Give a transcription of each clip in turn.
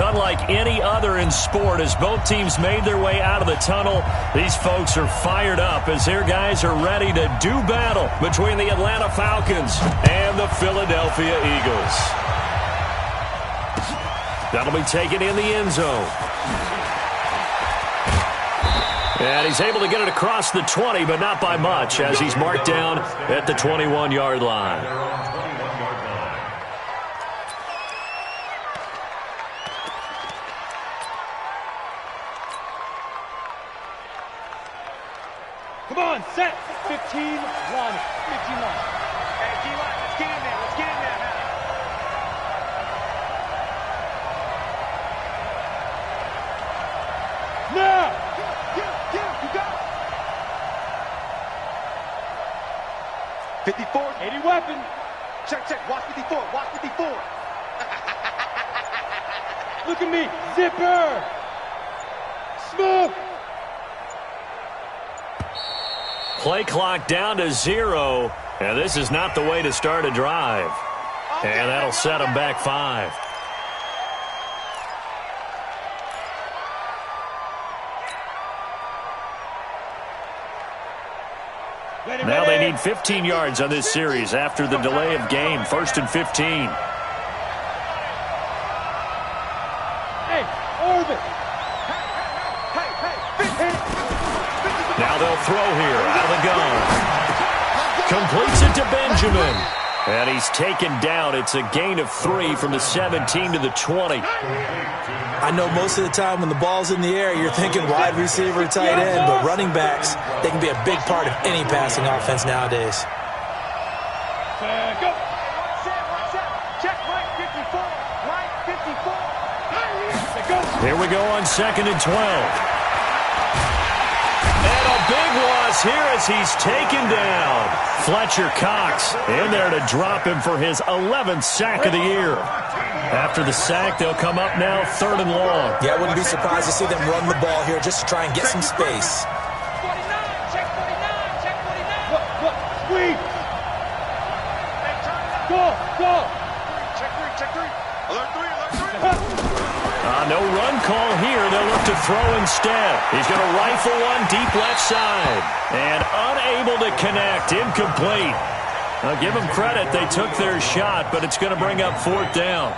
It's unlike any other in sport. As both teams made their way out of the tunnel, these folks are fired up as their guys are ready to do battle between the Atlanta Falcons and the Philadelphia Eagles. That'll be taken in the end zone. And he's able to get it across the 20, but not by much, as he's marked down at the 21-yard line. Come on, set. 15, line. 15 line. Hey, D-line, let's get in there. Let's get in there now. Now! Get, you got it. 54. 80 weapon. Check. Watch 54. Watch 54. Look at me. Zipper. Smoke. Play clock down to 0, and this is not the way to start a drive. And that'll set them back 5. Now they need 15 yards on this series after the delay of game. 1st and 15. Hey, Orvin. Now they'll throw here out of the gun. Completes it to Benjamin. And he's taken down. It's a gain of 3 from the 17 to the 20. I know most of the time when the ball's in the air, you're thinking wide receiver, tight end, but running backs, they can be a big part of any passing offense nowadays. Go. Check right 54. Right 54. Here we go on 2nd and 12. And a big loss here as he's taken down. Fletcher Cox in there to drop him for his 11th sack of the year. After the sack, they'll come up now 3rd and long. Yeah, I wouldn't be surprised to see them run the ball here just to try and get some space. 49, check 49, check 49. Look, squeeze. Go. Check 3. Alert 3. No run call here. They'll look to throw instead. He's going to rifle one deep left side. And unable to connect. Incomplete. I'll give them credit. They took their shot, but it's going to bring up 4th down.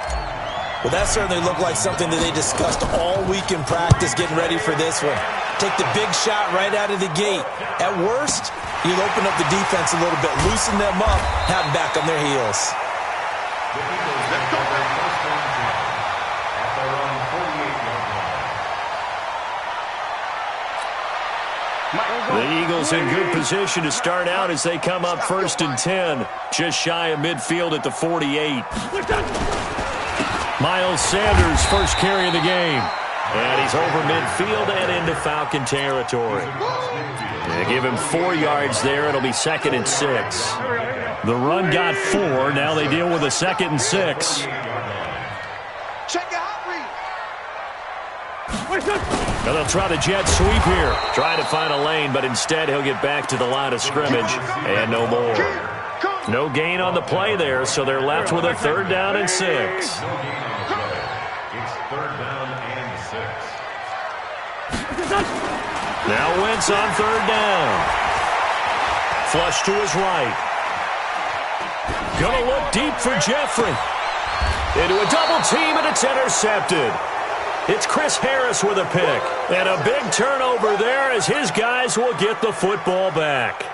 Well, that certainly looked like something that they discussed all week in practice getting ready for this one. Take the big shot right out of the gate. At worst, you'll open up the defense a little bit, loosen them up, have them back on their heels. The Eagles in good position to start out as they come up 1st and 10, just shy of midfield at the 48. Miles Sanders, first carry of the game. And he's over midfield and into Falcon territory. They give him 4 yards there. It'll be 2nd and 6. The run got 4. Now they deal with a 2nd and 6. Check out read. Now they'll try the jet sweep here. Trying to find a lane, but instead he'll get back to the line of scrimmage and no more. No gain on the play there, so they're left with a 3rd down and 6. It's 3rd down and 6. Now Wentz on 3rd down. Flush to his right. Gonna look deep for Jeffrey. Into a double team, and it's intercepted. It's Chris Harris with a pick. And a big turnover there as his guys will get the football back.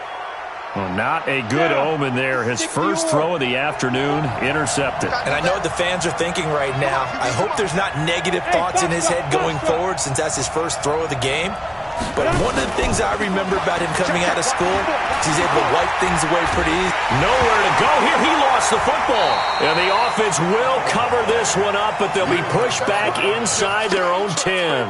Well, not a good omen there. His first throw of the afternoon intercepted. And I know what the fans are thinking right now. I hope there's not negative thoughts in his head going forward since that's his first throw of the game. But one of the things I remember about him coming out of school is he's able to wipe things away pretty easy. Nowhere to go here. He lost the football. And the offense will cover this one up, but they'll be pushed back inside their own 10.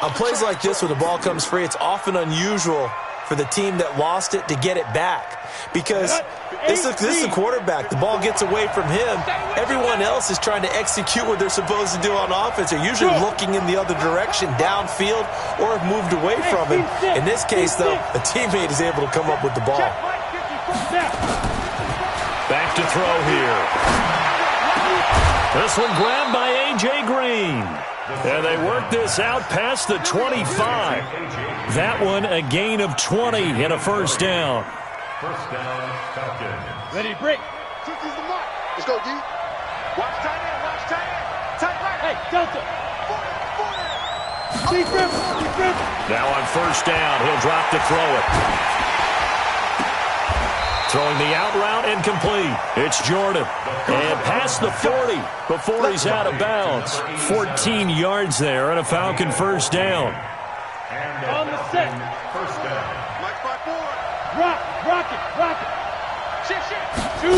On plays like this where the ball comes free, it's often unusual for the team that lost it to get it back. Because this is the quarterback. The ball gets away from him. Everyone else is trying to execute what they're supposed to do on offense. They're usually looking in the other direction, downfield, or have moved away from him. In this case, though, a teammate is able to come up with the ball. Back to throw here. This one grabbed by A.J. Green. And they work this out past the 25. That one a gain of 20 and a first down. First down, Falcons. Ready, break. Let's go, D. Watch tight end, watch tight end. Tight right. Hey, Delta. 40. Deep rip. Now on first down, he'll drop to throw it. Throwing the out route incomplete. It's Jordan. And past the 40 before he's out of bounds. 14 yards there and a Falcon first down. On the set. First down. Mike spot forward. Rock it. Shit. 2.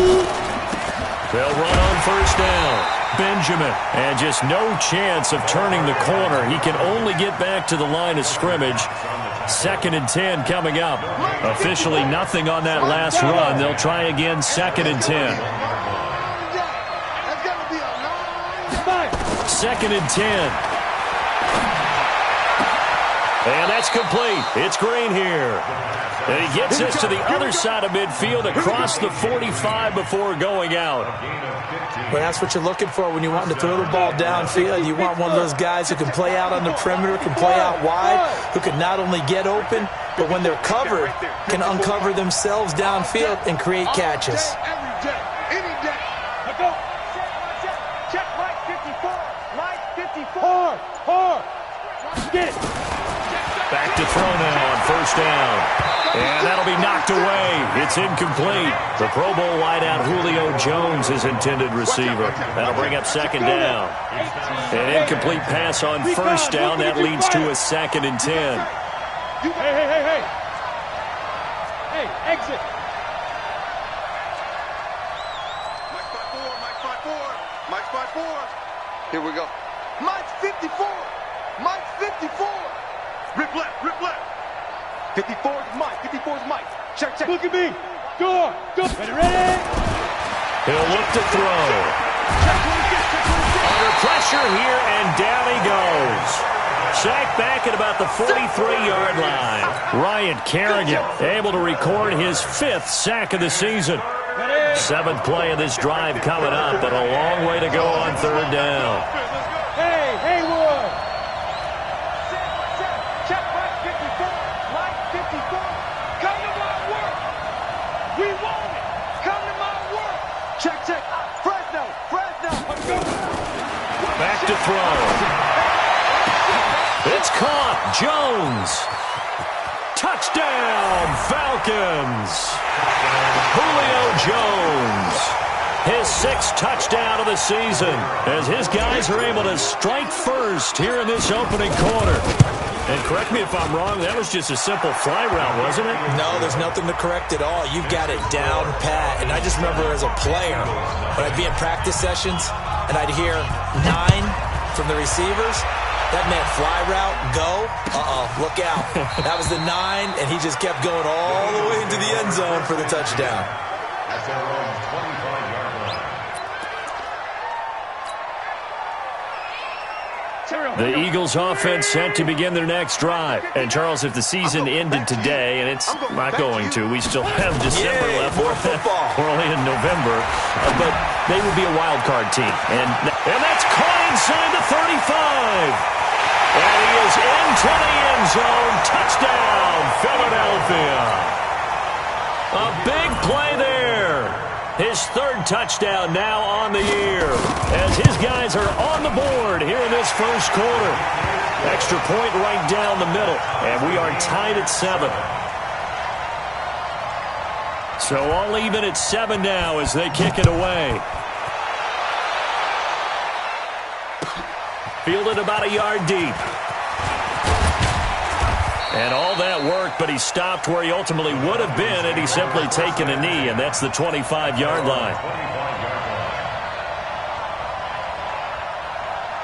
They'll run on first down. Benjamin. And just no chance of turning the corner. He can only get back to the line of scrimmage. 2nd and 10 coming up. Officially nothing on that last run. They'll try again 2nd and 10. 2nd and 10. And that's complete. It's Green here. And he gets this to the other side of midfield across the 45 before going out. Well, that's what you're looking for when you want to throw the ball downfield. You want one of those guys who can play out on the perimeter, can play out wide, who can not only get open, but when they're covered, can uncover themselves downfield and create catches. Every day, any day. Let's go. Check Mike 54. Mike 54. Hard. Get it. Back to throw now on first down. And that'll be knocked away. It's incomplete. The Pro Bowl wideout Julio Jones is intended receiver. That'll bring up 2nd down. An incomplete pass on first down. That leads to a 2nd and 10. Hey. Hey, exit. Mike spot forward. Here we go. Mike's 54. Mike's 54. Rip left. 54 is Mike. 54 is Mike. Check. Look at me. Go. Ready. He'll look to throw. Under pressure here, and down he goes. Sacked back at about the 43-yard line. Ryan Kerrigan able to record his 5th sack of the season. 7th play of this drive coming up, but a long way to go on 3rd down. Hey, Haywood. Check Mike 54. Mike 54. Come to my work. We want it. Come to my work. Check. Fresno. Back to throw. It's caught. Jones. Touchdown, Falcons. Julio Jones. His 6th touchdown of the season as his guys are able to strike first here in this opening quarter. And correct me if I'm wrong, that was just a simple fly route, wasn't it? No, there's nothing to correct at all. You've got it down pat. And I just remember as a player, when I'd be in practice sessions and I'd hear 9 from the receivers, that meant fly route, go, look out. That was the 9, and he just kept going all the way into the end zone for the touchdown. That's their own 25-yard line. The Eagles offense set to begin their next drive. And, Charles, if the season ended today, and it's not going to, we still have December left. More football. We're only in November. But they would be a wild card team. And that's caught inside the 35. And he is into the end zone. Touchdown, Philadelphia. A big play there. His 3rd touchdown now on the year as his guys are on the board here in this first quarter. Extra point right down the middle, and we are tied at 7. So all even at 7 now as they kick it away. Fielded about a yard deep. And all that work, but he stopped where he ultimately would have been had he simply taken a knee, and that's the 25-yard line.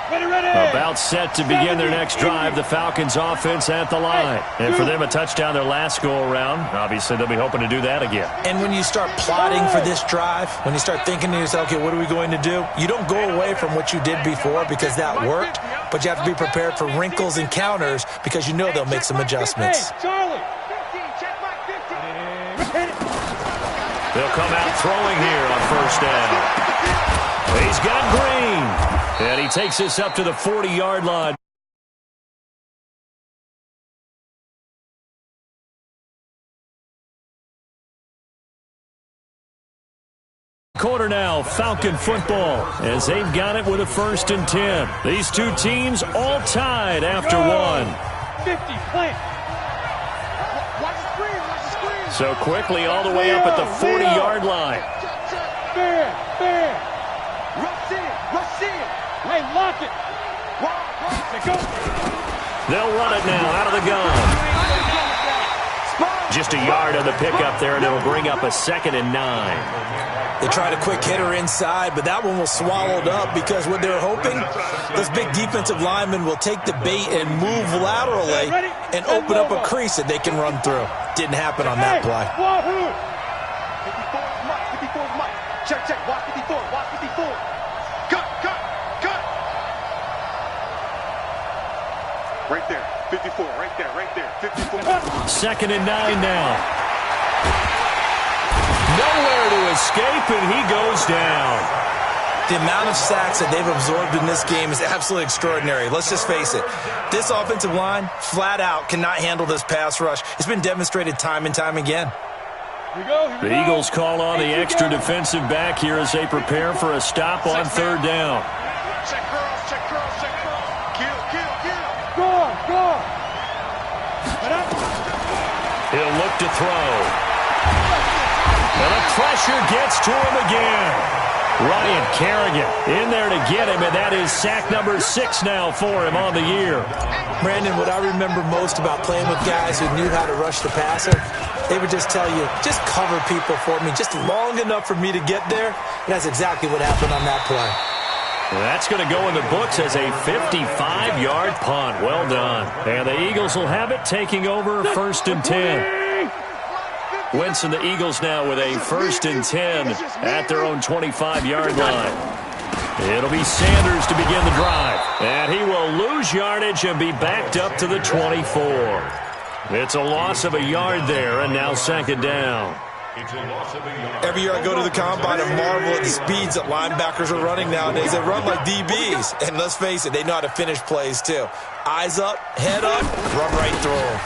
Ready. About set to begin their next drive, the Falcons offense at the line. And for them, a touchdown their last go-around. Obviously, they'll be hoping to do that again. And when you start plotting for this drive, when you start thinking to yourself, okay, what are we going to do? You don't go away from what you did before because that worked, but you have to be prepared for wrinkles and counters because you know they'll make some adjustments. Hey, Charlie. 15, check Mike 15. Hit it. They'll come out throwing here on first down. He's got Green. And he takes this up to the 40-yard line. Quarter now, Falcon football, as they've got it with a 1st and 10. These two teams all tied after one. 50, plant. Watch the screen, watch the screen. So quickly all the way up at the 40-yard line. Fair. Rush in. Hey, lock it. Let's go. They'll run it now out of the gun. Just a yard on the pickup there, and it'll bring up a 2nd and 9. They tried a quick hitter inside, but that one was swallowed up because what they're hoping, those big defensive linemen will take the bait and move laterally and open up a crease that they can run through. Didn't happen on that play. 54 is Mike. 54 is Mike. Check. Watch 54. Watch 54. Cut. Right there. 54. Right there. 54. 2nd and 9 now. Nowhere to escape, and he goes down. The amount of sacks that they've absorbed in this game is absolutely extraordinary. Let's just face it. This offensive line, flat out, cannot handle this pass rush. It's been demonstrated time and time again. Here we go. The Eagles call on the extra defensive back here as they prepare for a stop on 3rd down. Check girls. Kill. Go. He'll look to throw. And the pressure gets to him again. Ryan Kerrigan in there to get him, and that is sack number 6 now for him on the year. Brandon, what I remember most about playing with guys who knew how to rush the passer, they would just tell you, just cover people for me, just long enough for me to get there. And that's exactly what happened on that play. That's going to go in the books as a 55-yard punt. Well done. And the Eagles will have it, taking over 1st and 10. Wentz and the Eagles now with a 1st and 10 at their own 25-yard line. It'll be Sanders to begin the drive. And he will lose yardage and be backed up to the 24. It's a loss of a yard there, and now 2nd down. Every year I go to the combine and marvel at the speeds that linebackers are running nowadays. They run like DBs. And let's face it, they know how to finish plays too. Eyes up, head up, run right through them.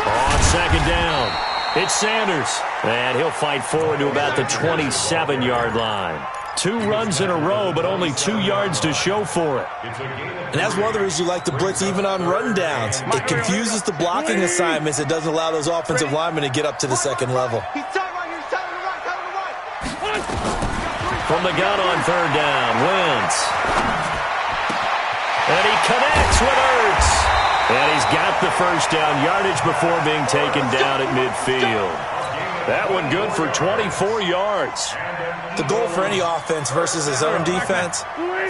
On 2nd down. It's Sanders, and he'll fight forward to about the 27-yard line. 2 runs in a row, but only 2 yards to show for it. And that's one of the reasons you like to blitz even on rundowns. It confuses the blocking assignments. It doesn't allow those offensive linemen to get up to the 2nd level. He's tight right here. He's tight on the right. From the gun on 3rd down, Wentz. And he connects with Ertz. And he's got the 1st down yardage before being taken down at midfield. That one good for 24 yards. The goal for any offense versus his own defense,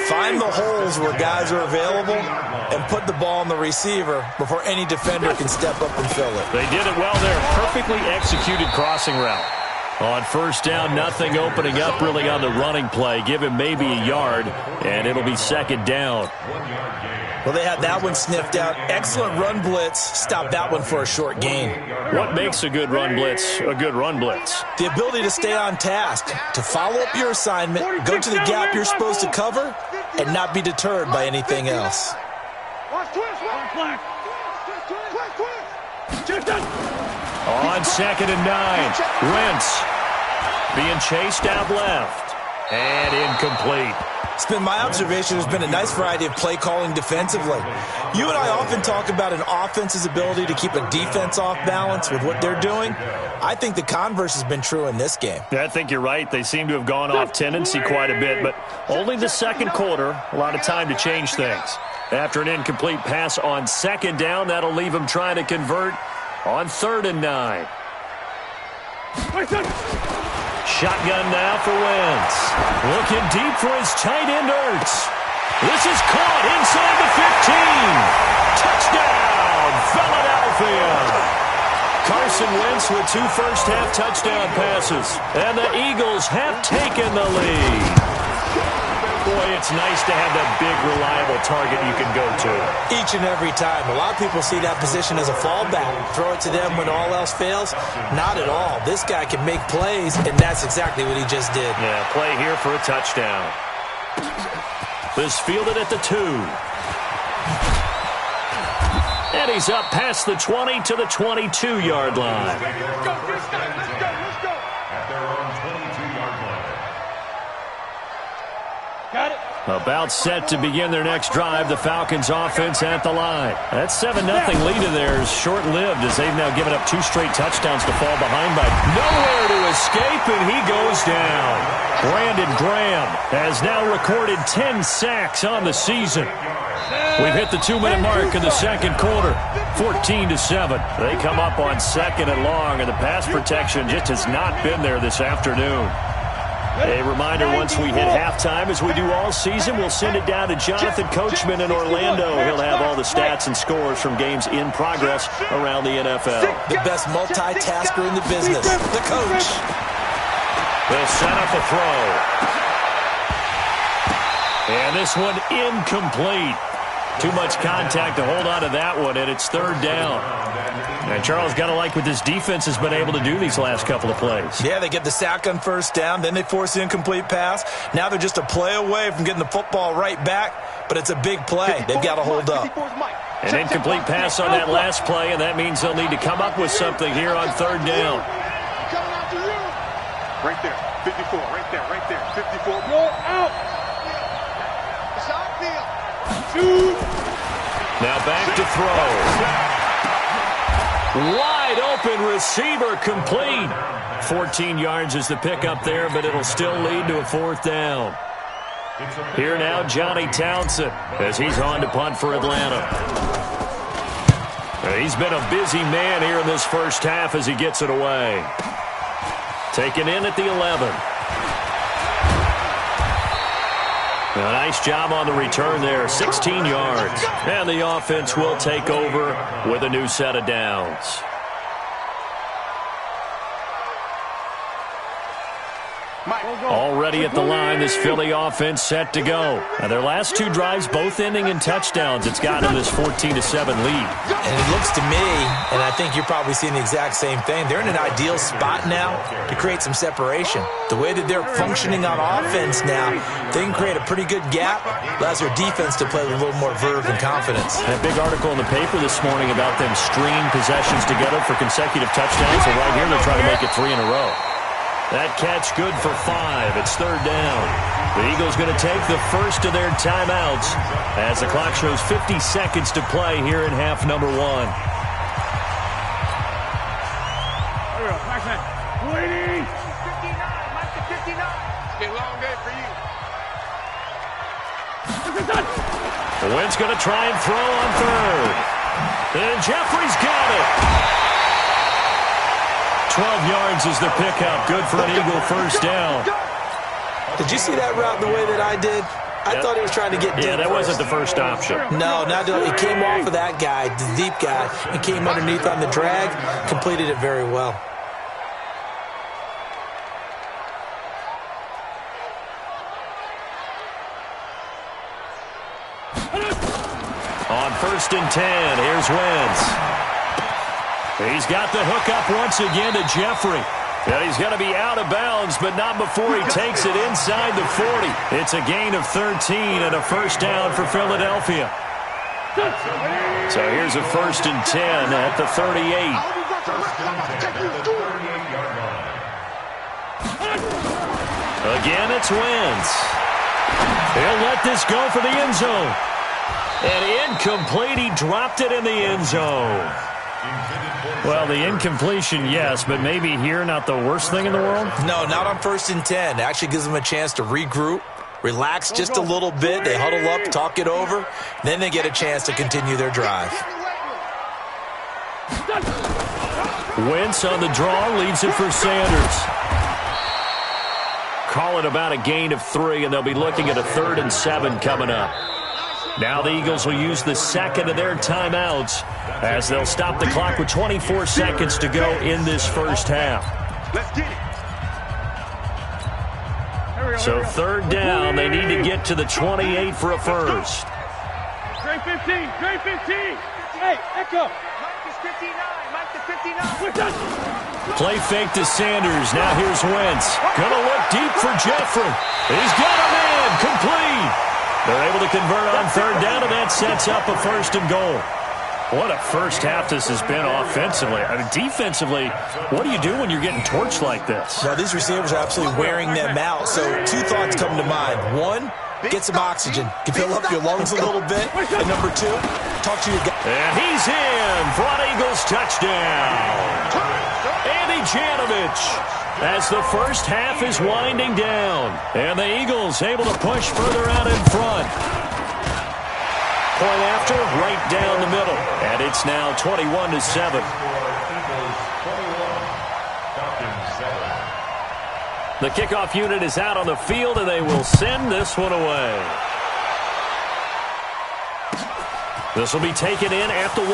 find the holes where guys are available and put the ball on the receiver before any defender can step up and fill it. They did it well there. Perfectly executed crossing route. On 1st down, nothing opening up really on the running play. Give him maybe a yard, and it'll be 2nd down. Well, they had that one sniffed out. Excellent run blitz. Stopped that one for a short gain. What makes a good run blitz a good run blitz? The ability to stay on task, to follow up your assignment, go to the gap you're supposed to cover, and not be deterred by anything else. On 2nd and 9, Wentz being chased out left and incomplete. It's been my observation there's been a nice variety of play calling defensively. You and I often talk about an offense's ability to keep a defense off balance with what they're doing. I think the converse has been true in this game. I think you're right. They seem to have gone off tendency quite a bit, but only the 2nd quarter, a lot of time to change things. After an incomplete pass on 2nd down, that'll leave him trying to convert on 3rd and 9. Shotgun now for Wentz. Looking deep for his tight end, Ertz. This is caught inside the 15. Touchdown, Philadelphia. Carson Wentz with 2 first-half touchdown passes. And the Eagles have taken the lead. Boy, it's nice to have that big, reliable target you can go to. Each and every time. A lot of people see that position as a fallback. Throw it to them when all else fails. Not at all. This guy can make plays, and that's exactly what he just did. Yeah, play here for a touchdown. This fielded at the 2. And he's up past the 20 to the 22-yard line. At their own 22-yard line. Got it. About set to begin their next drive, the Falcons offense at the line. That 7-0 lead of theirs short-lived as they've now given up 2 straight touchdowns to fall behind by. Nowhere to escape, and he goes down. Brandon Graham has now recorded 10 sacks on the season. We've hit the 2-minute mark in the second quarter, 14-7. They come up on 2nd and long, and the pass protection just has not been there this afternoon. A reminder, once we hit halftime, as we do all season, we'll send it down to Jonathan Coachman in Orlando. He'll have all the stats and scores from games in progress around the NFL. The best multitasker in the business, the coach. They'll set up a throw. And this one incomplete. Too much contact to hold on to that one, and it's 3rd down. And Charles, got to like what this defense has been able to do these last couple of plays. Yeah, they get the sack on 1st down, then they force the incomplete pass. Now they're just a play away from getting the football right back, but it's a big play. They've got to hold up. An incomplete pass on that last play, and that means they'll need to come up with something here on 3rd down. Right there, 54, right there, 54. Go out. Now back to throw. Wide open receiver complete. 14 yards is the pickup there, but it'll still lead to a 4th down. Here now, Johnny Townsend, as he's on to punt for Atlanta. He's been a busy man here in this first half as he gets it away. Taken in at the 11. A nice job on the return there, 16 yards. And the offense will take over with a new set of downs. Already at the line, this Philly offense set to go. Now their last 2 drives both ending in touchdowns. It's gotten them this 14-7 lead. And it looks to me, and I think you're probably seeing the exact same thing, they're in an ideal spot now to create some separation. The way that they're functioning on offense now, they can create a pretty good gap. Allows their defense to play with a little more verve and confidence. That big article in the paper this morning about them stringing possessions together for consecutive touchdowns. So right here, they're trying to make it 3 in a row. That catch good for 5. It's 3rd down. The Eagles going to take the first of their timeouts as the clock shows 50 seconds to play here in half number 1. Waiting. 59, Mike to 59. It's been a long day for you. The Wentz going to try and throw on 3rd. And Jeffrey's got it. 12 yards is the pickup. Good for an Eagle first down. Did you see that route the way that I did? I thought he was trying to get deep. Yeah, that wasn't the first option. No, not it came off of that guy, the deep guy, and came underneath on the drag, completed it very well. On 1st and 10, here's Wentz. He's got the hook up once again to Jeffrey. And he's going to be out of bounds, but not before he takes it inside the 40. It's a gain of 13 and a first down for Philadelphia. So here's a 1st and 10 at the 38. Again, it's Wentz. He'll let this go for the end zone. And incomplete. He dropped it in the end zone. Well, the incompletion, yes, but maybe here not the worst thing in the world? No, not on 1st and 10. It actually gives them a chance to regroup, relax just a little bit. They huddle up, talk it over. Then they get a chance to continue their drive. Wentz on the draw, leaves it for Sanders. Call it about a gain of 3, and they'll be looking at a 3rd and 7 coming up. Now the Eagles will use the second of their timeouts as they'll stop the clock with 24 seconds to go in this first half. Let's get it. So 3rd down, they need to get to the 28 for a first. Great 15, great 15. Hey, echo. Mike is 59, Mike to Play fake to Sanders. Now here's Wentz. Gonna look deep for Jeffrey. He's got a man. Complete. They're able to convert on third down, and that sets up a 1st and goal. What a first half this has been offensively. I mean, defensively, what do you do when you're getting torched like this? Now, these receivers are absolutely wearing them out. So 2 thoughts come to mind. 1, get some oxygen. You fill up your lungs a little bit. And number 2, talk to your guy. And he's in for an Eagles touchdown. Andy Janovich, as the first half is winding down. And the Eagles able to push further out in front. Point after, right down the middle. And it's now 21-7. The kickoff unit is out on the field, and they will send this one away. This will be taken in at the 1.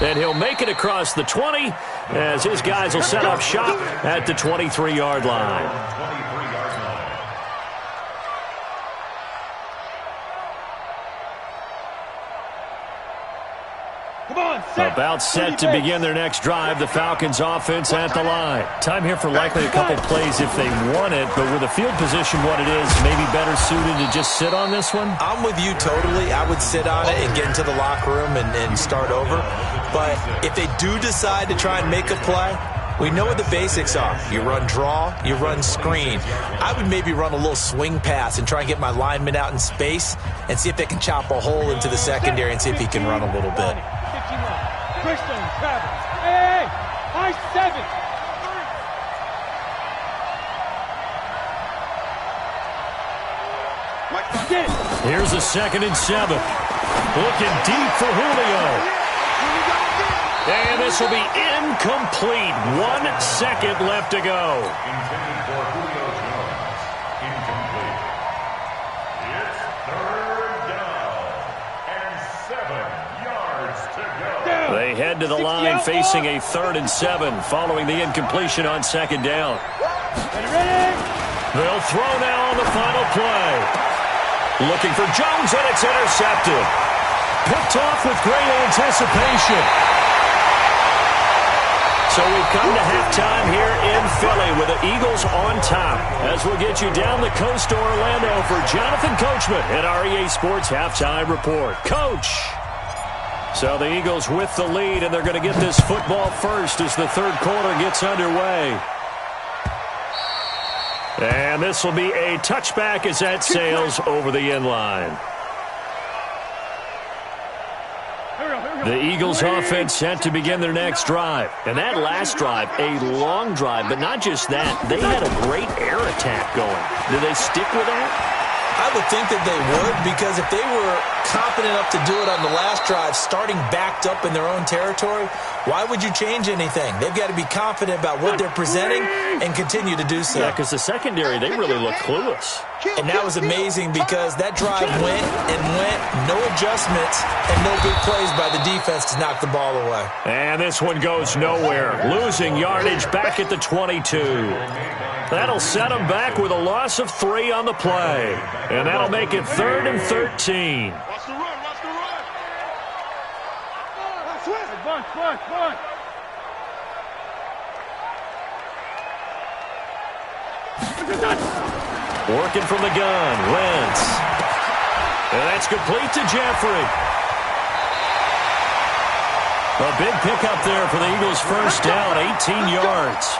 And he'll make it across the 20 as his guys will set up shop at the 23-yard line. About set to begin their next drive. The Falcons offense at the line. Time here for likely a couple plays if they want it, but with the field position what it is, maybe better suited to just sit on this one? I'm with you totally. I would sit on it and get into the locker room and start over. But if they do decide to try and make a play, we know what the basics are. You run draw, you run screen. I would maybe run a little swing pass and try and get my lineman out in space and see if they can chop a hole into the secondary and see if he can run a little bit. Christian, Travis. Hey, high 7. Here's a 2nd and 7. Looking deep for Julio. And this will be incomplete. 1 second left to go. Intended for Julio Jones. Incomplete. It's 3rd down and 7 yards to go. They head to the line facing a 3rd and 7 following the incompletion on 2nd down. They'll throw now on the final play. Looking for Jones, and it's intercepted. Picked off with great anticipation. So we've come to halftime here in Philly with the Eagles on top. As we'll get you down the coast to Orlando for Jonathan Coachman at our EA Sports Halftime Report. Coach! So the Eagles with the lead, and they're going to get this football first as the 3rd quarter gets underway. And this will be a touchback as that sails over the end line. The Eagles offense set to begin their next drive. And that last drive, a long drive, but not just that. They had a great air attack going. Do they stick with that? I would think that they would, because if they were confident enough to do it on the last drive, starting backed up in their own territory, why would you change anything? They've got to be confident about what they're presenting and continue to do so. Yeah, because the secondary, they really look clueless. And that was amazing because that drive went and went, no adjustments, and no big plays by the defense to knock the ball away. And this one goes nowhere. Losing yardage back at the 22. That'll set them back with a loss of 3 on the play. And that'll make it 3rd and 13. Watch the run, watch the run. Run. Working from the gun, Wentz. And that's complete to Jeffrey. A big pickup there for the Eagles' first down, 18 yards.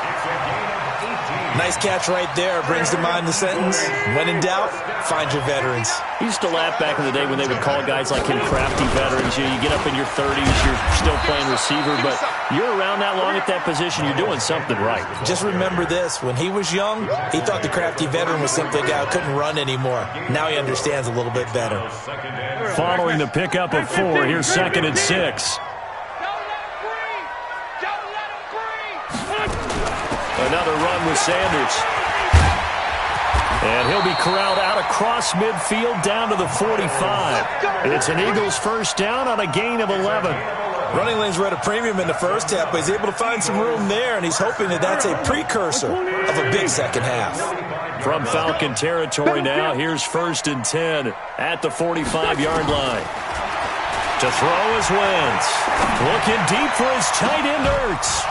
Nice catch right there. Brings to mind the sentence, when in doubt, find your veterans. I used to laugh back in the day when they would call guys like him crafty veterans. You get up in your 30s, you're still playing receiver, but you're around that long at that position, you're doing something right. Just remember this. When he was young, he thought the crafty veteran was simply a guy who couldn't run anymore. Now he understands a little bit better. Following the pickup of 4, here's 2nd and 6. Another run with Sanders. And he'll be corralled out across midfield down to the 45. It's an Eagles first down on a gain of 11. Running lanes were at a premium in the first half, but he's able to find some room there, and he's hoping that that's a precursor of a big second half. From Falcon territory now, here's 1st and 10 at the 45-yard line. To throw is Wentz. Looking deep for his tight end, Ertz.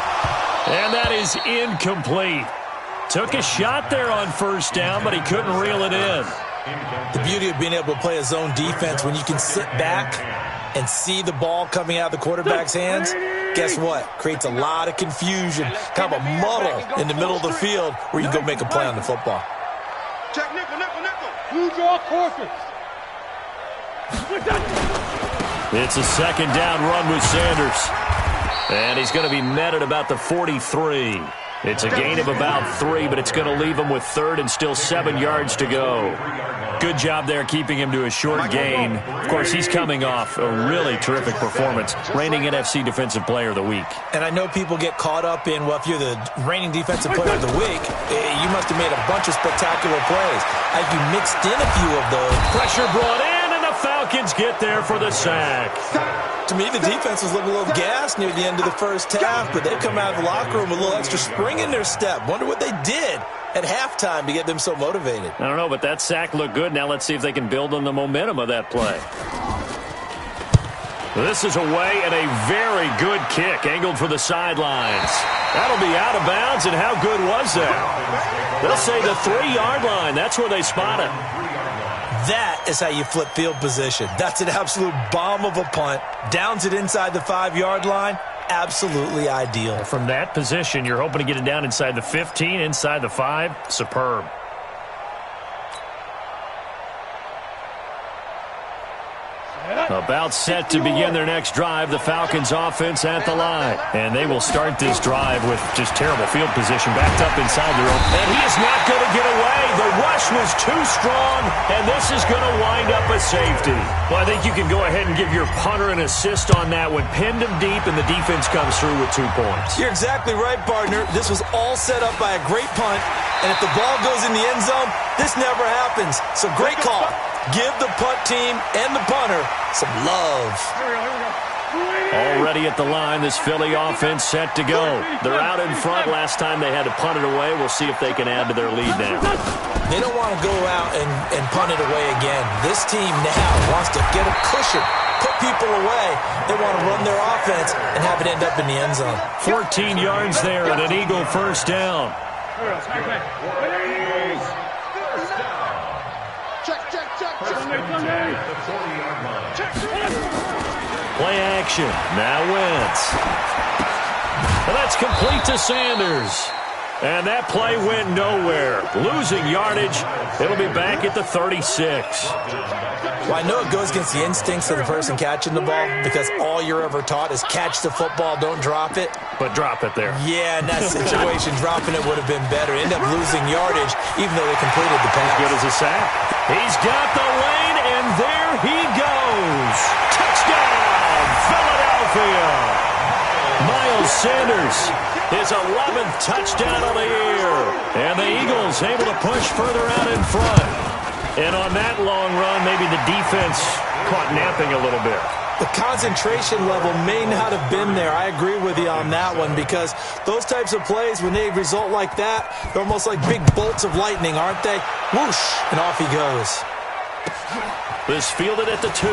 And that is incomplete. Took a shot there on first down, but he couldn't reel it in. The beauty of being able to play a zone defense when you can sit back and see the ball coming out of the quarterback's hands, guess what? Creates a lot of confusion, kind of a muddle in the middle of the field where you can go make a play on the football. Check nickel, nickel, nickel. Blue draw quarters. It's a second down run with Sanders. And he's going to be met at about the 43. It's a gain of about 3, but it's going to leave him with third and still 7 yards to go. Good job there keeping him to a short gain. Of course, he's coming off a really terrific performance, reigning NFC Defensive Player of the Week. And I know people get caught up in, well, if you're the reigning Defensive Player of the Week, you must have made a bunch of spectacular plays. Have you mixed in a few of those? Pressure brought in, and the Falcons get there for the sack. To me, the defense was looking a little gassed near the end of the first half, but they come out of the locker room with a little extra spring in their step. Wonder what they did at halftime to get them so motivated. I don't know, but that sack looked good. Now let's see if they can build on the momentum of that play. This is away and a very good kick, angled for the sidelines. That'll be out of bounds, and how good was that? They'll say the 3-yard line. That's where they spot it. That is how you flip field position. That's an absolute bomb of a punt. Downs it inside the 5-yard line. Absolutely ideal. From that position, you're hoping to get it down inside the 15, inside the 5. Superb. About set to begin their next drive, the Falcons offense at the line. And they will start this drive with just terrible field position, backed up inside their own. And he is not going to get away. The rush was too strong, and this is going to wind up a safety. Well, I think you can go ahead and give your punter an assist on that one. Pinned him deep, and the defense comes through with 2 points. You're exactly right, partner. This was all set up by a great punt, and if the ball goes in the end zone, this never happens. So great call. Give the punt team and the punter some love. Already at the line, this Philly offense set to go. They're out in front. Last time they had to punt it away. We'll see if they can add to their lead now. They don't want to go out and punt it away again. This team now wants to get a cushion, put people away. They want to run their offense and have it end up in the end zone. 14 yards there and an Eagle first down. Play action. Now Wentz. Well, that's complete to Sanders. And that play went nowhere. Losing yardage. It'll be back at the 36. Well, I know it goes against the instincts of the person catching the ball because all you're ever taught is catch the football, don't drop it. But drop it there. Yeah, in that situation, dropping it would have been better. End up losing yardage even though they completed the pass. Good as a sack. He's got the lane, and there he goes. Touchdown, Philadelphia. Miles Sanders, his 11th touchdown of the year. And the Eagles able to push further out in front. And on that long run, maybe the defense caught napping a little bit. The concentration level may not have been there. I agree with you on that one because those types of plays, when they result like that, they're almost like big bolts of lightning, aren't they? Whoosh, and off he goes. This fielded at the 2.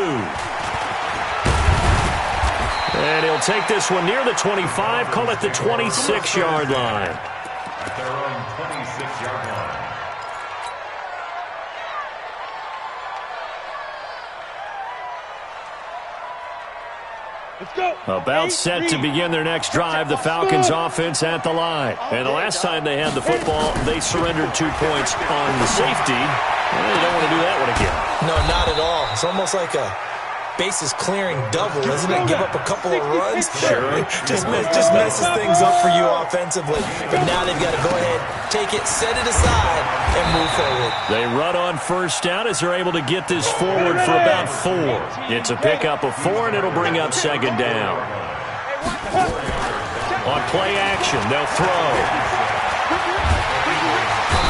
And he'll take this one near the 25, call it the 26-yard line. At their own 26-yard line. Let's go. About set to begin their next drive, the Falcons offense at the line. And the last time they had the football, they surrendered 2 points on the safety. And they don't want to do that one again. No, not at all. It's almost like a bases clearing double, isn't it? Give up a couple of runs. Sure. just messes things up for you offensively. But now they've got to go ahead, take it, set it aside, and move forward. They run on first down as they're able to get this forward for about 4. It's a pickup of 4, and it'll bring up second down. On play action, they'll throw.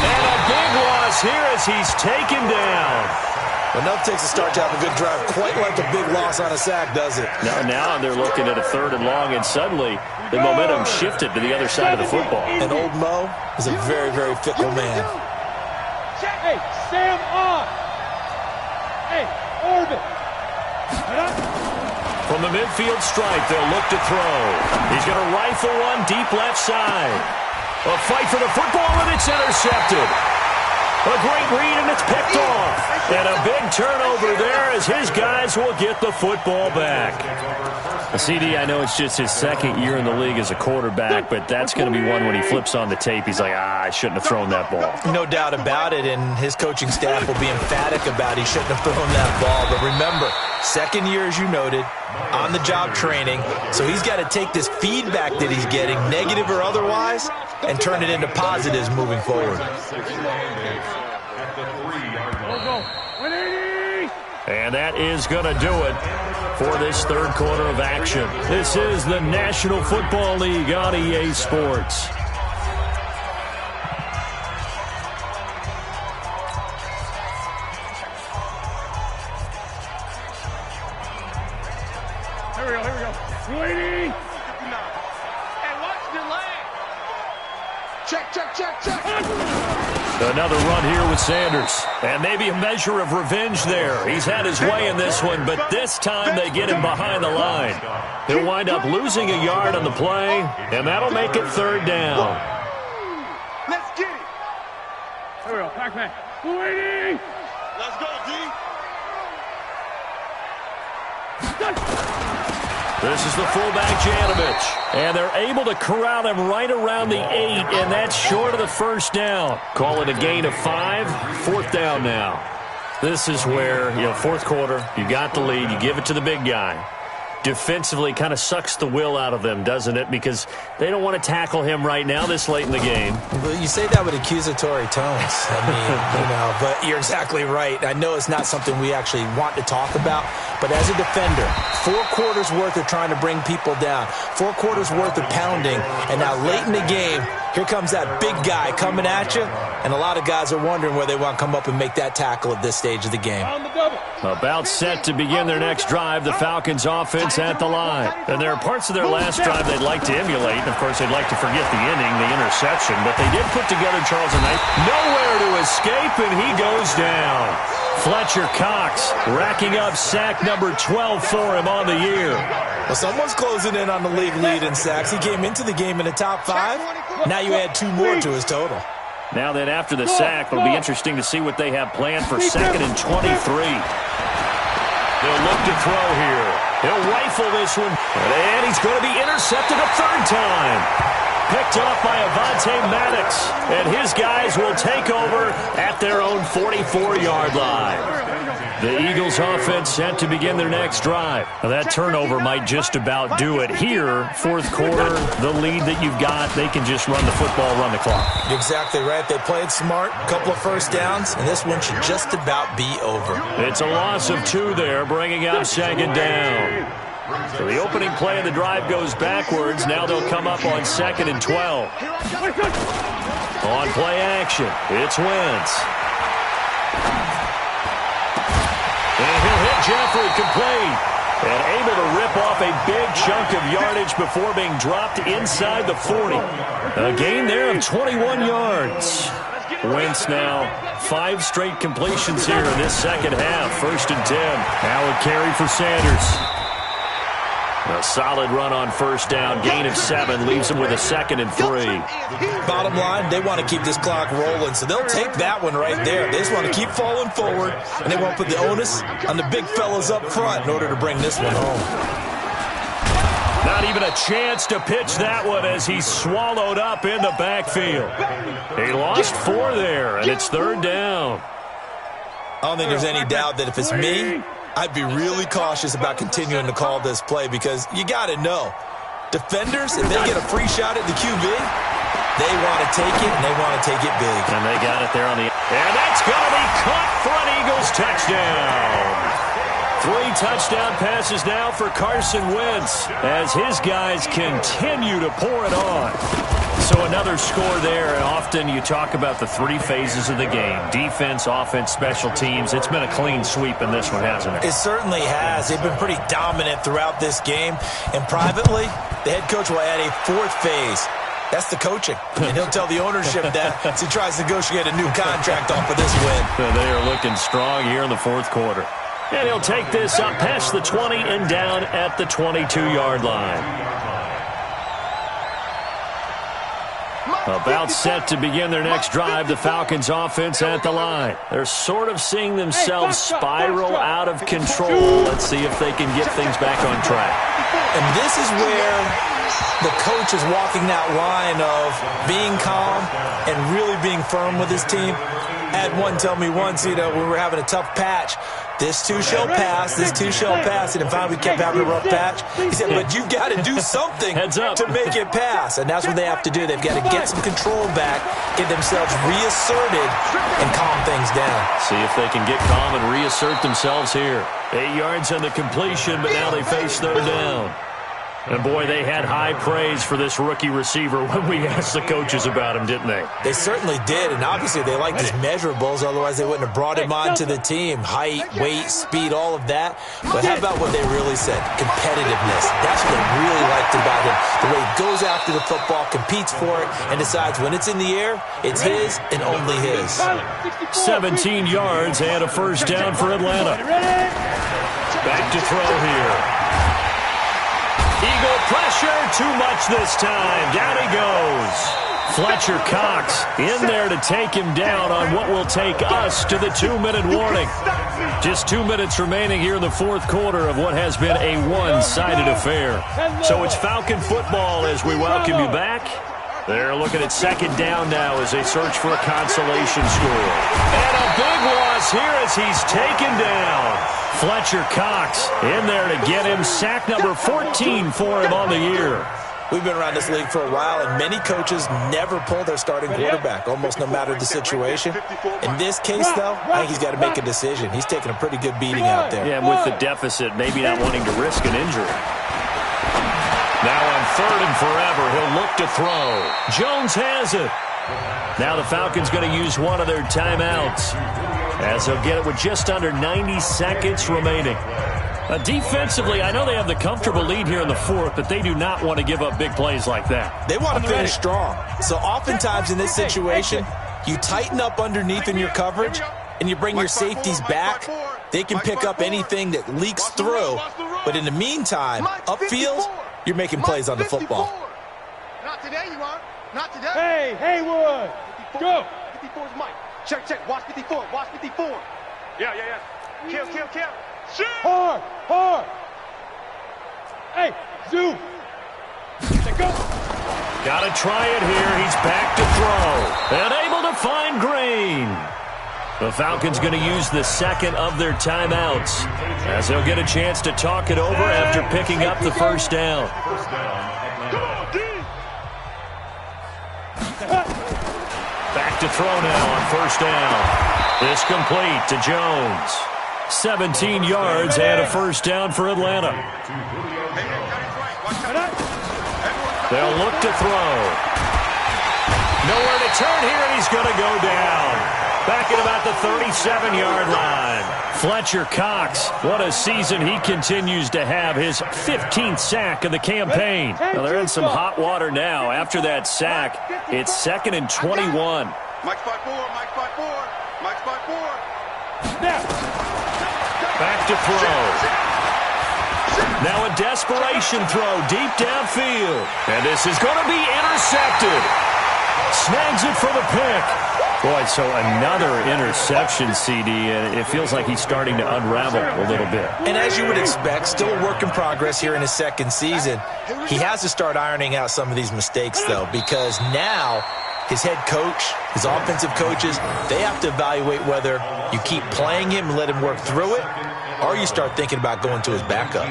And a big loss here as he's taken down. Enough takes a start to have a good drive, quite like a big loss on a sack, does it? Now they're looking at a 3rd and long, and suddenly the momentum shifted to the other side of the football. And old Mo is a very, very fickle man. Hey, Sam on. Hey, Orbit. From the midfield stripe, they'll look to throw. He's going to rifle one deep left side. A fight for the football, and it's intercepted. A great read, and it's picked off. And a big turnover there as his guys will get the football back. CD, I know it's just his second year in the league as a quarterback, but that's going to be one when he flips on the tape. He's like, I shouldn't have thrown that ball. No doubt about it, and his coaching staff will be emphatic about he shouldn't have thrown that ball. But remember, second year, as you noted, on-the-job training, so he's got to take this feedback that he's getting, negative or otherwise, and turn it into positives moving forward. And that is going to do it for this third quarter of action. This is the National Football League on EA Sports. Here we go. Waiting. Hey, watch the leg. Check. Another run here with Sanders. And maybe a measure of revenge there. He's had his way in this one, but this time they get him behind the line. He'll wind up losing a yard on the play, and that'll make it third down. Let's get it. Here we go. Pac-Man. Waiting. Let's go, D. This is the fullback, Janovich. And they're able to corral him right around the 8, and that's short of the first down. Call it a gain of 5, fourth down now. This is where, fourth quarter, you got the lead, you give it to the big guy. Defensively kind of sucks the will out of them, doesn't it? Because they don't want to tackle him right now this late in the game. Well, you say that with accusatory tones. I mean, but you're exactly right. I know it's not something we actually want to talk about, but as a defender, 4 quarters worth of trying to bring people down, 4 quarters worth of pounding, and now late in the game, here comes that big guy coming at you, and a lot of guys are wondering where they want to come up and make that tackle at this stage of the game. About set to begin their next drive, the Falcons offense at the line. And there are parts of their last drive they'd like to emulate. And, of course, they'd like to forget the inning, the interception. But they did put together Charles Knight. Nowhere to escape, and he goes down. Fletcher Cox racking up sack number 12 for him on the year. Well, someone's closing in on the league lead in sacks. He came into the game in the top 5. Now you add 2 more to his total. Now then, after the sack, it'll be interesting to see what they have planned for 2nd and 23. They'll look to throw here. He'll rifle this one, and he's going to be intercepted a third time. Picked off by Avonte Maddox, and his guys will take over at their own 44-yard line. The Eagles offense set to begin their next drive. Now, that turnover might just about do it. Here, fourth quarter, the lead that you've got, they can just run the football, run the clock. Exactly right. They played smart, a couple of first downs, and this one should just about be over. It's a loss of 2 there, bringing up 2nd down. So the opening play of the drive goes backwards. Now they'll come up on 2nd and 12. On play action, it's Wentz. And he'll hit Jeffrey complete. And able to rip off a big chunk of yardage before being dropped inside the 40. A gain there of 21 yards. Wentz now 5 straight completions here in this second half. 1st and 10. Now a carry for Sanders. A solid run on first down, gain of 7, leaves them with a 2nd and 3. Bottom line, they want to keep this clock rolling, so they'll take that one right there. They just want to keep falling forward, and they want to put the onus on the big fellas up front in order to bring this one home. Not even a chance to pitch that one as he's swallowed up in the backfield. He lost 4 there, and it's 3rd down. I don't think there's any doubt that if it's me, I'd be really cautious about continuing to call this play because you got to know, defenders, if they get a free shot at the QB, they want to take it, and they want to take it big. And they got it there on the... And that's going to be caught for an Eagles touchdown. 3 touchdown passes now for Carson Wentz as his guys continue to pour it on. So another score there, and often you talk about the 3 phases of the game. Defense, offense, special teams. It's been a clean sweep in this one, hasn't it? It certainly has. They've been pretty dominant throughout this game. And privately, the head coach will add a 4th phase. That's the coaching. And he'll tell the ownership that as he tries to negotiate a new contract off of this win. They are looking strong here in the 4th quarter. And he'll take this up past the 20 and down at the 22-yard line. About set to begin their next drive, the Falcons offense at the line. They're sort of seeing themselves spiral out of control. Let's see if they can get things back on track. And this is where the coach is walking that line of being calm and really being firm with his team. I had one tell me once, when we were having a tough patch, this too shall pass, this too shall pass. And finally we kept having a rough patch. He said, but you've got to do something to make it pass. And that's what they have to do. They've got to get some control back, get themselves reasserted, and calm things down. See if they can get calm and reassert themselves here. 8 yards on the completion, but now they face third down. And, boy, they had high praise for this rookie receiver when we asked the coaches about him, didn't they? They certainly did, and obviously they liked his measurables. Otherwise, they wouldn't have brought him onto the team. Height, weight, speed, all of that. But how about what they really said? Competitiveness. That's what they really liked about him. The way he goes after the football, competes for it, and decides when it's in the air, it's his and only his. 17 yards and a first down for Atlanta. Back to throw here. Eagle pressure, too much this time. Down he goes. Fletcher Cox in there to take him down on what will take us to the 2-minute warning. Just 2 minutes remaining here in the fourth quarter of what has been a one-sided affair. So it's Falcon football as we welcome you back. They're looking at second down now as they search for a consolation score. And a big loss here as he's taken down. Fletcher Cox in there to get him. Sack number 14 for him on the year. We've been around this league for a while, and many coaches never pull their starting quarterback, almost no matter the situation. In this case, though, I think he's got to make a decision. He's taking a pretty good beating out there. Yeah, and with the deficit, maybe not wanting to risk an injury. Now on third and forever, he'll look to throw. Jones has it. Now the Falcons going to use one of their timeouts as they'll get it with just under 90 seconds remaining. Defensively, I know they have the comfortable lead here in the fourth, but they do not want to give up big plays like that. They want to finish strong. So oftentimes in this situation, you tighten up underneath in your coverage, and you bring your safeties back. They can pick up anything that leaks through. But in the meantime, upfield, you're making plays on the football. Not today, you are. Not today. Hey, Haywood. Go. 54 is Mike. Check. Watch 54. Watch 54. Yeah. Kill. Shoot. Hard. Hey, zoom. Go. Got to try it here. He's back to throw. And able to find Green. The Falcons going to use the second of their timeouts as they'll get a chance to talk it over after picking up the first down. Back to throw now on first down. This complete to Jones. 17 yards and a first down for Atlanta. They'll look to throw. Nowhere to turn here, and he's going to go down. Back at about the 37-yard line. Fletcher Cox, what a season he continues to have. His 15th sack of the campaign. Now they're in some hot water now. After that sack, it's 2nd and 21. Mike spot 4. Back to throw. Now a desperation throw deep downfield. And this is going to be intercepted. Snags it for the pick. Boy, so another interception, CD, and it feels like he's starting to unravel a little bit. And as you would expect, still a work in progress here in his second season. He has to start ironing out some of these mistakes, though, because now his head coach, his offensive coaches, they have to evaluate whether you keep playing him and let him work through it, or you start thinking about going to his backup.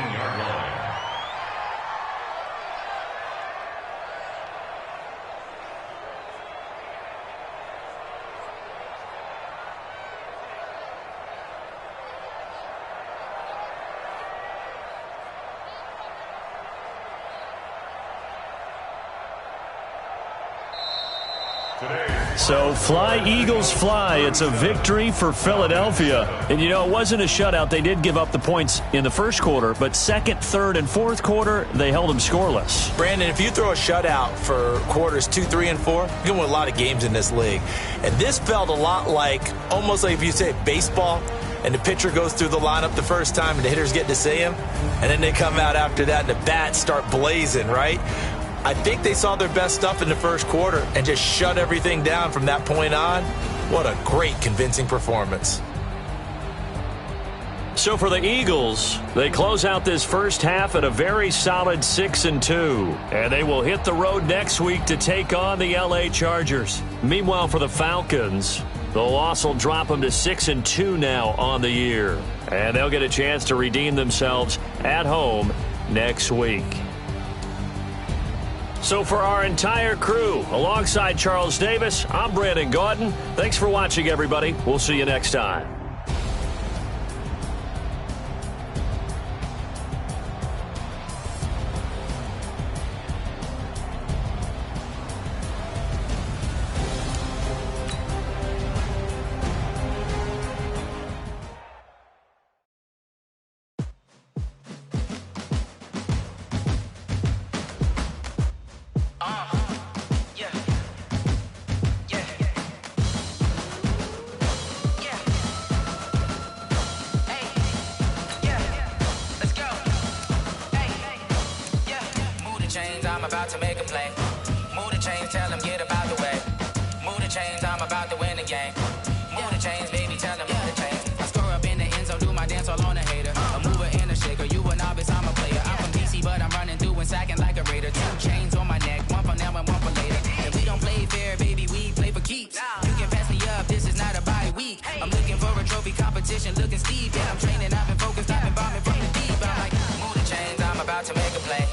So fly, Eagles, fly. It's a victory for Philadelphia. And, you know, it wasn't a shutout. They did give up the points in the first quarter, but second, third, and fourth quarter, they held them scoreless. Brandon, if you throw a shutout for quarters 2, 3, and 4, you're going to win a lot of games in this league. And this felt a lot like, almost like if you say baseball, and the pitcher goes through the lineup the first time and the hitters get to see him, and then they come out after that and the bats start blazing, right? I think they saw their best stuff in the first quarter and just shut everything down from that point on. What a great, convincing performance. So for the Eagles, they close out this first half at a very solid 6-2. And they will hit the road next week to take on the LA Chargers. Meanwhile, for the Falcons, the loss will drop them to 6-2 now on the year. And they'll get a chance to redeem themselves at home next week. So for our entire crew, alongside Charles Davis, I'm Brandon Gaudin. Thanks for watching, everybody. We'll see you next time. I'm about to make a play. Move the chains, tell them get about the way. Move the chains, I'm about to win the game. Move the chains, baby, tell them move the chains. I score up in the end zone, do my dance all on a hater. A mover and a shaker, you a novice, I'm a player. I'm from DC, but I'm running through and sacking like a raider. 2 chains on my neck, one for now and one for later. If we don't play fair, baby, we play for keeps. You can pass me up, this is not a bye week. I'm looking for a trophy competition, looking steep. Yeah, I'm training, I've been focused, I've been bombing from the deep. I'm like, move the chains, I'm about to make a play.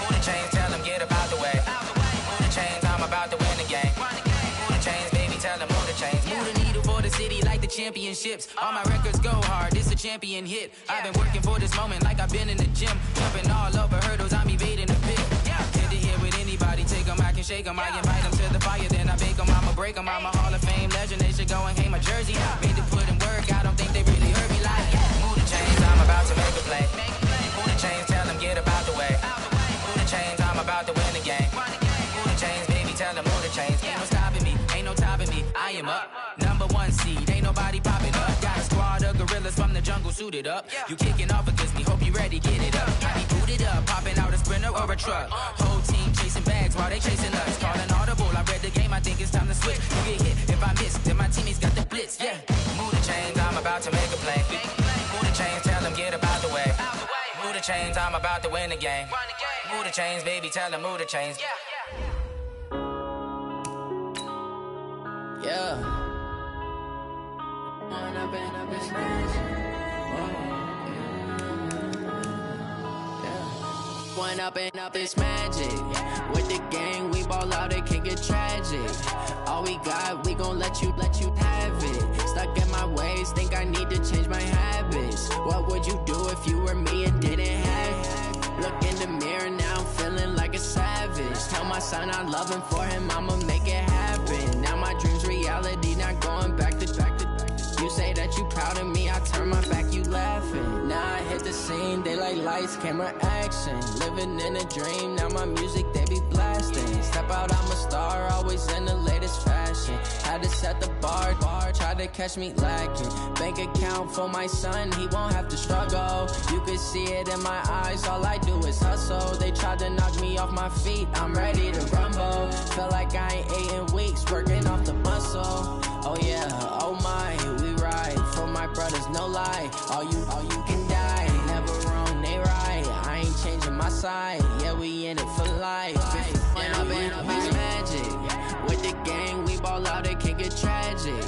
Move the chains, tell them get about the way. Move the chains, I'm about to win the game. Move the chains, baby, tell them move the chains. Move the needle for the city like the championships. All my records go hard, this a champion hit. I've been working for this moment like I've been in the gym. Jumping all over hurdles, I'm evading the pit. Head to head with anybody, take them, I can shake them. I invite them to the fire, then I bake them, I'ma break them. I'm a Hall of Fame legend, they should go and hang my jersey. Made to put in work, I don't think they really heard me like. Move the chains, I'm about to make a play. Move the chains, tell them get about the way. Move the chains, I'm about to win the game. Move the chains, baby, tell them move the chains. Ain't no stopping me, ain't no topping me, I am up. #1 seed, ain't nobody popping up. Got a squad of gorillas from the jungle suited up. You kicking off against me, hope you ready, get it up. I be booted up, popping out a Sprinter or a truck. Whole team chasing bags while they chasing us. Calling audible, I read the game, I think it's time to switch. You get hit, if I miss, then my teammates got the blitz, yeah. Move the chains, I'm about to make a play. Move the chains, tell them get about the way. Move the chains, I'm about to win the game. Move the chains, baby, tell them move the chains. Yeah. One up and up is magic. With the gang, we ball out, it can get tragic. All we got, we gon' let you have it. Stuck in my ways, think I need to change my habits. What would you do if you were me and didn't have it? Look in the mirror now, I'm feeling like a savage. Tell my son I love him, for him I'ma make it happen. Now my dream's reality, not going back to. You say that you proud of me, I turn my back, you laughing. Now I hit the scene, they like lights, camera, action. Living in a dream, now my music, they be blasting. Step out, I'm a star, always in the latest fashion. Had to set the bar, try to catch me lacking. Bank account for my son, he won't have to struggle. You can see it in my eyes, all I do is hustle. They tried to knock me off my feet, I'm ready to rumble. Feel like I ain't ate in weeks, working off the muscle. Oh yeah, oh my, we ride for my brothers, no lie. All you can die, never wrong, they right. I ain't changing my side, yeah, we in it for life. When up and up is magic. With the gang, we ball out, it can get tragic.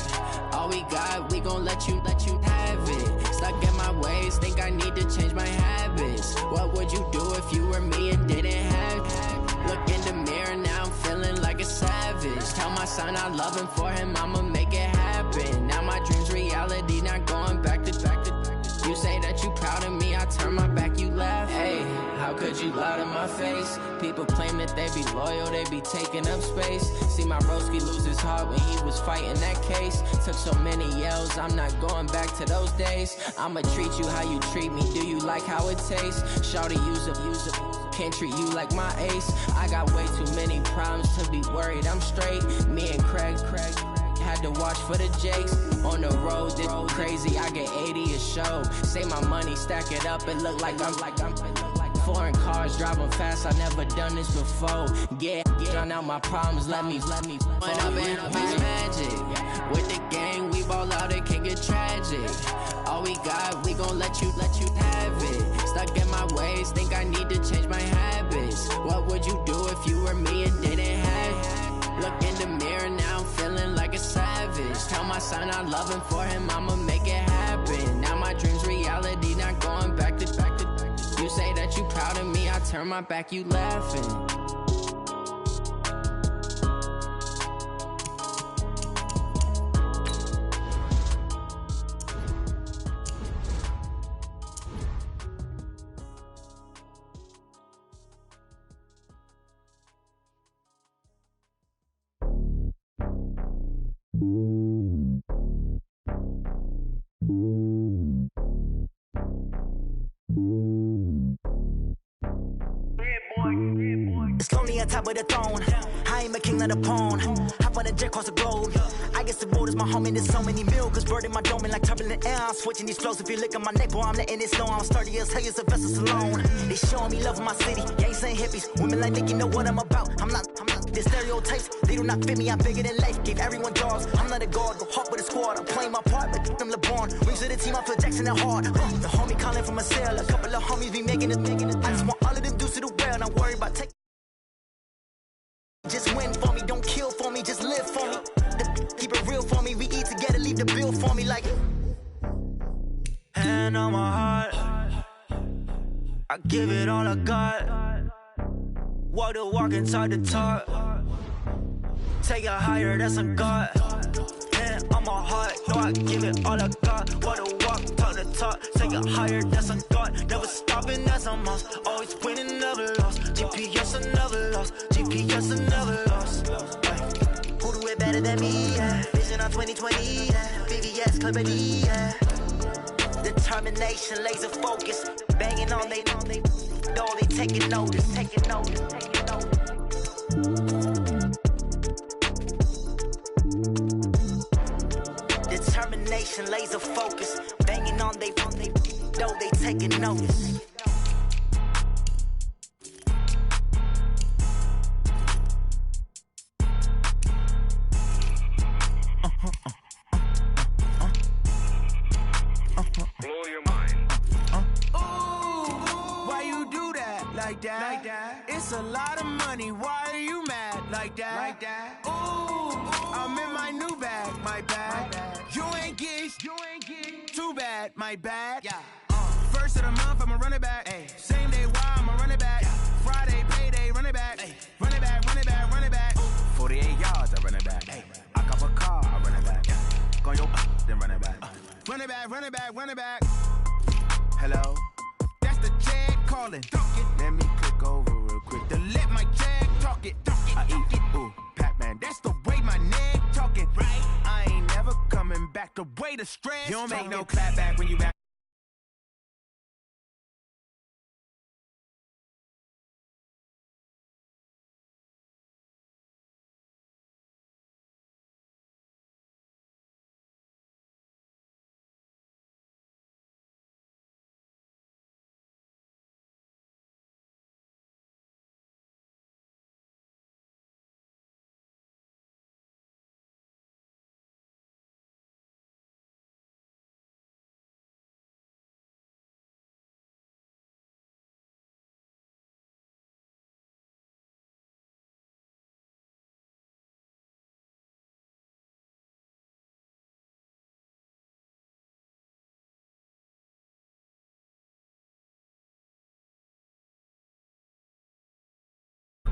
All we got, we gon' let you have it. Stuck in my ways, think I need to change my habits. What would you do if you were me and didn't have it? Look in the mirror now, I'm feeling like a savage. Tell my son I love him, for him I'ma make it happen. Now my dream's reality, not going back to. You say that you proud of me, I turn my back, you laugh. Hey, how could you lie to my face? People claim that they be loyal, they be taking up space. See my broski lose his heart when he was fighting that case. Took so many yells, I'm not going back to those days. I'ma treat you how you treat me, do you like how it tastes? Shawty, use up, can't treat you like my ace. I got way too many problems to be worried, I'm straight. Me and Craig had to watch for the jakes. On the road, this crazy, I get 80 a show. Say my money, stack it up, it look like I'm foreign cars, driving fast, I never done this before. Drown out my problems, let me When I've been magic. With the gang, we ball out, it can get tragic. All we got, we gon' let you have it. Stuck in my ways, think I need to change my habits. What would you do if you were me and didn't have it? Look in the mirror, now I'm feeling like a savage. Tell my son I love him, for him I'ma make it happen. Now my dream's reality, not going back to. You say that you proud of me, I turn my back, you laughing. It's lonely on top of the throne. I ain't a king of the pawn. Hop on a jet across the globe. I guess the road is my home and there's so many milkers birding my dome like turbulent air. I'm switching these flows. If you look at my neck, boy, I'm letting it slow. I'm sturdy as hell, a vessel alone. They showing me love in my city. Gangs ain't hippies. Women like Nicky know what I'm about. I'm not the stereotypes. They do not fit me. I'm bigger than life. Gave everyone jobs. I'm not a guard. Go hard with a squad. I'm playing my part like them LeBron. Rings to the team. I feel Jackson and hard. The homie calling from a cell. A couple of homies be making it. I just want all of them dudes to the well. Not worry about taking. Just win for me, don't kill for me, just live for me. Keep it real for me, we eat together, leave the bill for me like. Hand on my heart, I give it all I got. Walk the walk and talk the talk. Take it higher, that's a God. Hand on my heart, no, I give it all I got. Walk the walk, talk the talk. Take it higher, that's a God. Never stopping, that's a must. Always winning, never lost. GPS, I never lost. GPS, I never lost. Who do it better than me? Yeah. Vision on 2020. Yeah. VVS, Clarity. Yeah. Determination, laser focus. Banging on they, though they taking notice. Taking notice. Taking notice. Determination, laser focus. Banging on they, though they taking notice. Blow your mind. Why you do that? Like that? It's a lot of money. Why are you mad? Like that? Ooh, I'm in my new bag. My bad. You ain't get. Too bad. My bad. Yeah. First of the month, I'ma run it back. Ay. Same day, why I'ma run it back. Yeah. Friday, payday, run it back. Ay. Run it back, run it back, run it back. 48 yards, I run it back. Ay. I cop a car, I run it back. Yeah. Go yo, then run it back. Run it back, run it back, run it back. Hello? That's the Jag calling. Let me click over real quick. To let my Jag talk it. I eat it. Ooh, Pac-Man. That's the way my neck talking. Right? I ain't never coming back. The way the stress. You don't make no clap back when you back.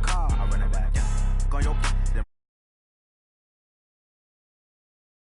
Car, I run it back. Go yo, then